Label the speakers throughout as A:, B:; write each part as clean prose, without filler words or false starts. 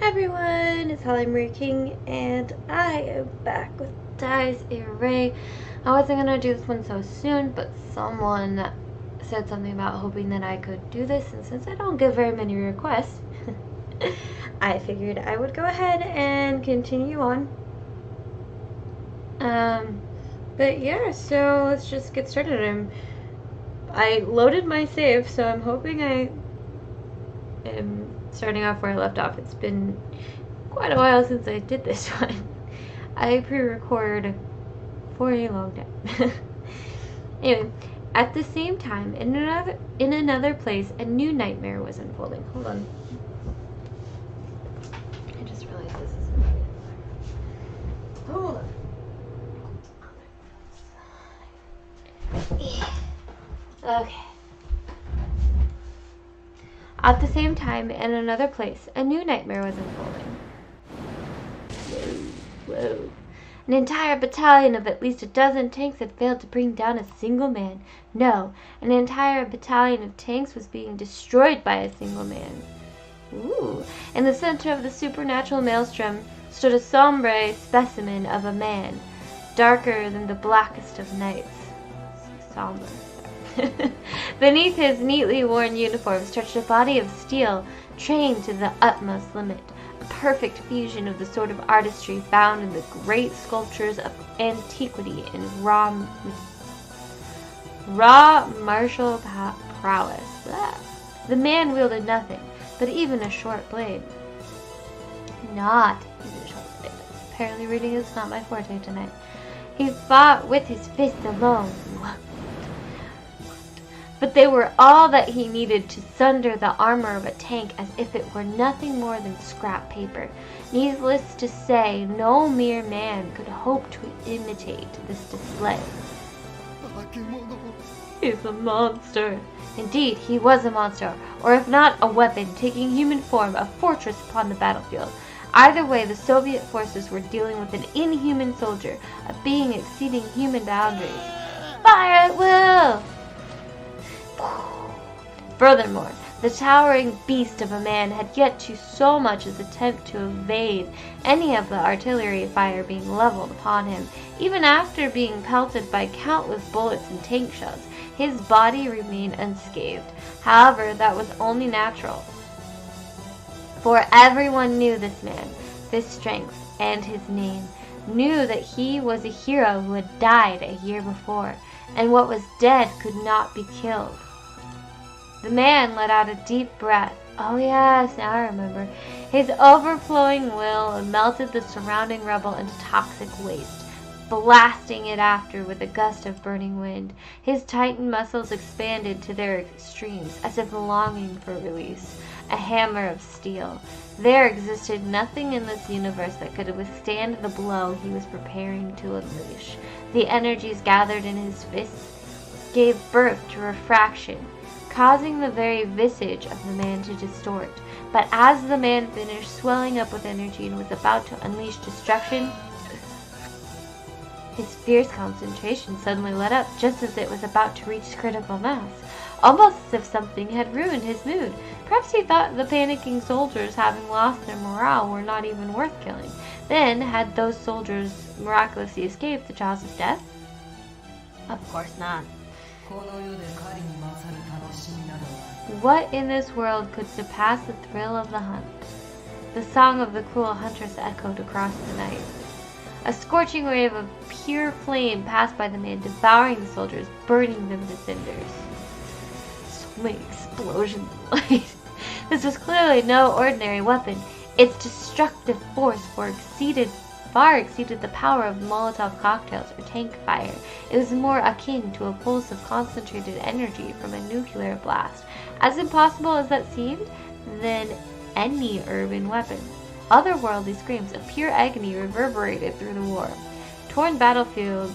A: Everyone, it's Holly King, and I am back with Irae. I wasn't gonna do this one so soon, but someone said something about hoping that I could do this, and since I don't get very many requests, I figured I would go ahead and continue on. But yeah, so let's just get started. I loaded my save, so I'm hoping I am starting off where I left off. It's been quite a while since I did this one. I pre-record for a long time. Anyway, at the same time, in another place, a new nightmare was unfolding. Hold on. I just realized this isn't right. Hold on. Yeah. Okay. At the same time, in another place, a new nightmare was unfolding. Whoa. An entire battalion of at least a dozen tanks had failed to bring down a single man. No, an entire battalion of tanks was being destroyed by a single man. Ooh. In the center of the supernatural maelstrom stood a sombre specimen of a man, darker than the blackest of nights. Somber. Beneath his neatly worn uniform stretched a body of steel, trained to the utmost limit, a perfect fusion of the sort of artistry found in the great sculptures of antiquity in raw martial prowess. The man wielded nothing but even a short blade. Not even a short blade. Apparently reading is not my forte tonight. He fought with his fists alone. But they were all that he needed to sunder the armor of a tank as if it were nothing more than scrap paper. Needless to say, no mere man could hope to imitate this display. He's a monster. Indeed, he was a monster, or if not a weapon, taking human form, a fortress upon the battlefield. Either way, the Soviet forces were dealing with an inhuman soldier, a being exceeding human boundaries. Fire at will! Furthermore, the towering beast of a man had yet to so much as attempt to evade any of the artillery fire being leveled upon him. Even after being pelted by countless bullets and tank shells, his body remained unscathed. However, that was only natural, for everyone knew this man, his strength, and his name, knew that he was a hero who had died a year before, and what was dead could not be killed. The man let out a deep breath. Oh yes, now I remember. His overflowing will melted the surrounding rubble into toxic waste, blasting it after with a gust of burning wind. His tightened muscles expanded to their extremes, as if longing for release. A hammer of steel. There existed nothing in this universe that could withstand the blow he was preparing to unleash. The energies gathered in his fists gave birth to refraction, causing the very visage of the man to distort. But as the man finished swelling up with energy and was about to unleash destruction, his fierce concentration suddenly let up just as it was about to reach critical mass, almost as if something had ruined his mood. Perhaps he thought the panicking soldiers, having lost their morale, were not even worth killing. Then, had those soldiers miraculously escaped the jaws of death? Of course not. What in this world could surpass the thrill of the hunt? The song of the cruel huntress echoed across the night. A scorching wave of pure flame passed by the man, devouring the soldiers, burning them to cinders. So many explosions of light. This was clearly no ordinary weapon. Its destructive force far exceeded the power of Molotov cocktails or tank fire. It was more akin to a pulse of concentrated energy from a nuclear blast. As impossible as that seemed, than any urban weapon. Otherworldly screams of pure agony reverberated through the war-torn battlefield,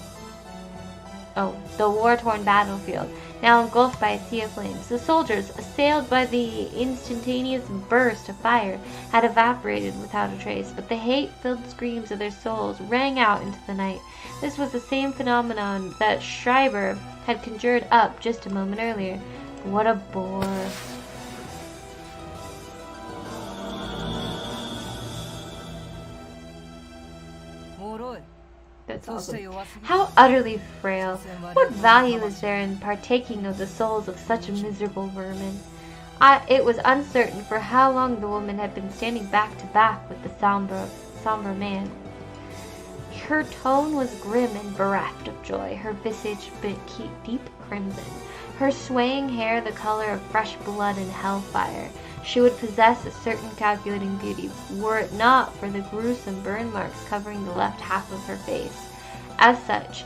A: now engulfed by a sea of flames. The soldiers, assailed by the instantaneous burst of fire, had evaporated without a trace, but the hate-filled screams of their souls rang out into the night. This was the same phenomenon that Schreiber had conjured up just a moment earlier. What a bore. That's awesome. How utterly frail. What value is there in partaking of the souls of such miserable vermin? It was uncertain for how long the woman had been standing back to back with the somber man. Her tone was grim and bereft of joy, her visage deep crimson, her swaying hair the color of fresh blood and hellfire. She would possess a certain calculating beauty, were it not for the gruesome burn marks covering the left half of her face. As such,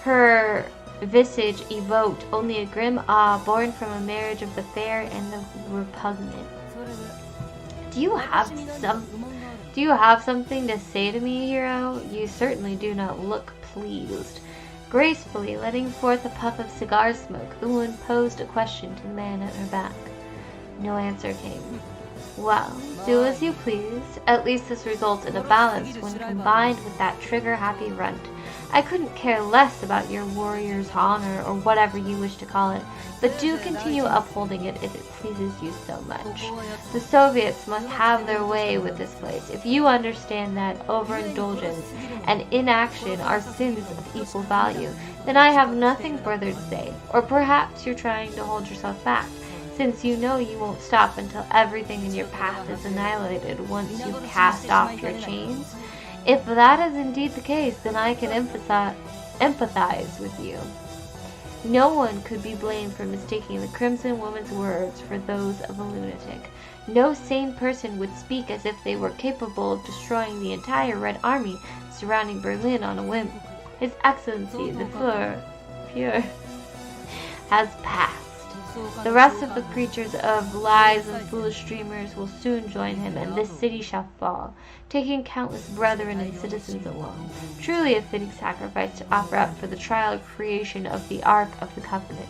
A: her visage evoked only a grim awe born from a marriage of the fair and the repugnant. Do you have something to say to me, hero? You certainly do not look pleased. Gracefully letting forth a puff of cigar smoke, the woman posed a question to the man at her back. No answer came. Well, do as you please. At least this results in a balance when combined with that trigger-happy runt. I couldn't care less about your warrior's honor or whatever you wish to call it, but do continue upholding it if it pleases you so much. The Soviets must have their way with this place. If you understand that overindulgence and inaction are sins of equal value, then I have nothing further to say. Or perhaps you're trying to hold yourself back, since you know you won't stop until everything in your path is annihilated once you've cast off your chains. If that is indeed the case, then I can empathize with you. No one could be blamed for mistaking the Crimson Woman's words for those of a lunatic. No sane person would speak as if they were capable of destroying the entire Red Army surrounding Berlin on a whim. His Excellency, the Fuhrer, has passed. The rest of the creatures of lies and foolish dreamers will soon join him, and this city shall fall, taking countless brethren and citizens along. Truly a fitting sacrifice to offer up for the trial creation of the Ark of the Covenant.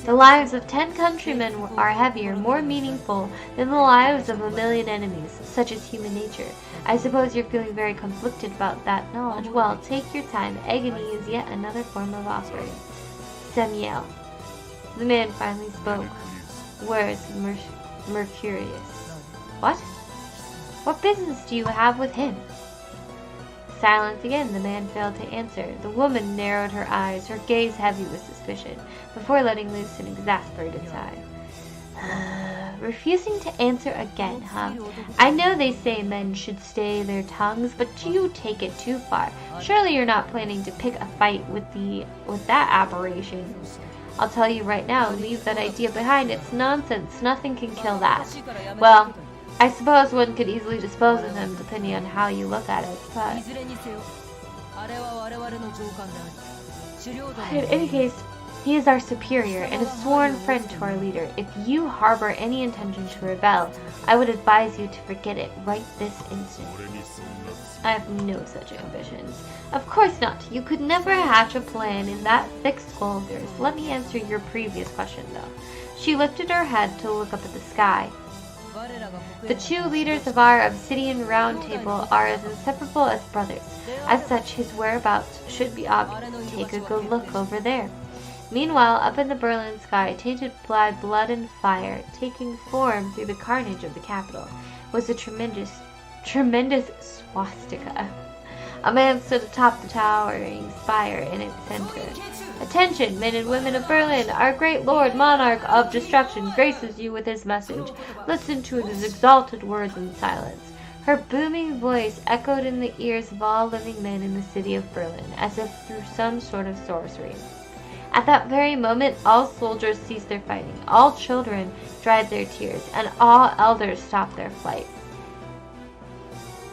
A: The lives of 10 countrymen are heavier, more meaningful than the lives of 1,000,000 enemies. Such is human nature. I suppose you're feeling very conflicted about that knowledge. Well, take your time. Agony is yet another form of offering. Samuel. The man finally spoke. Where's Mercurius? What? What business do you have with him? Silence again. The man failed to answer. The woman narrowed her eyes, her gaze heavy with suspicion, before letting loose an exasperated sigh. Refusing to answer again, huh? I know they say men should stay their tongues, but you take it too far. Surely you're not planning to pick a fight with that aberration. I'll tell you right now, leave that idea behind. It's nonsense. Nothing can kill that. Well, I suppose one could easily dispose of him depending on how you look at it, but in any case, he is our superior and a sworn friend to our leader. If you harbor any intention to rebel, I would advise you to forget it right this instant. I have no such ambitions. Of course not. You could never hatch a plan in that thick skull of yours. Let me answer your previous question, though. She lifted her head to look up at the sky. The 2 leaders of our Obsidian Round Table are as inseparable as brothers. As such, his whereabouts should be obvious. Take a good look over there. Meanwhile, up in the Berlin sky, tainted by blood and fire, taking form through the carnage of the capital, was a tremendous swastika. A man stood atop the towering spire in its center. Attention, men and women of Berlin! Our great Lord Monarch of Destruction graces you with his message. Listen to his exalted words in silence. Her booming voice echoed in the ears of all living men in the city of Berlin, as if through some sort of sorcery. At that very moment, all soldiers ceased their fighting, all children dried their tears, and all elders stopped their flight.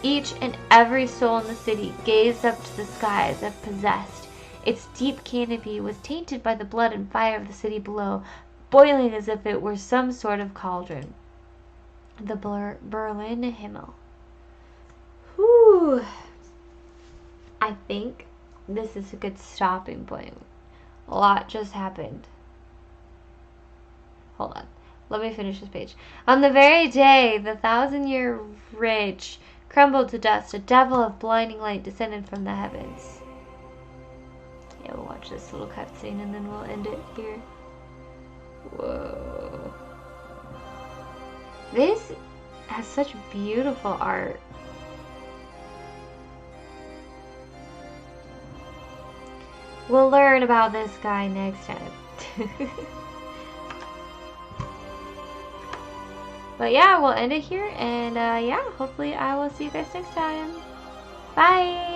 A: Each and every soul in the city gazed up to the sky as if possessed. Its deep canopy was tainted by the blood and fire of the city below, boiling as if it were some sort of cauldron. The Berlin Himmel. Whew. I think this is a good stopping point. A lot just happened. Hold on. Let me finish this page. On the very day the 1,000-year ridge crumbled to dust, a devil of blinding light descended from the heavens. Yeah, we'll watch this little cutscene and then we'll end it here. Whoa. This has such beautiful art. we'll learn about this guy next time. But yeah, we'll end it here, and yeah, hopefully I will see you guys next time. Bye!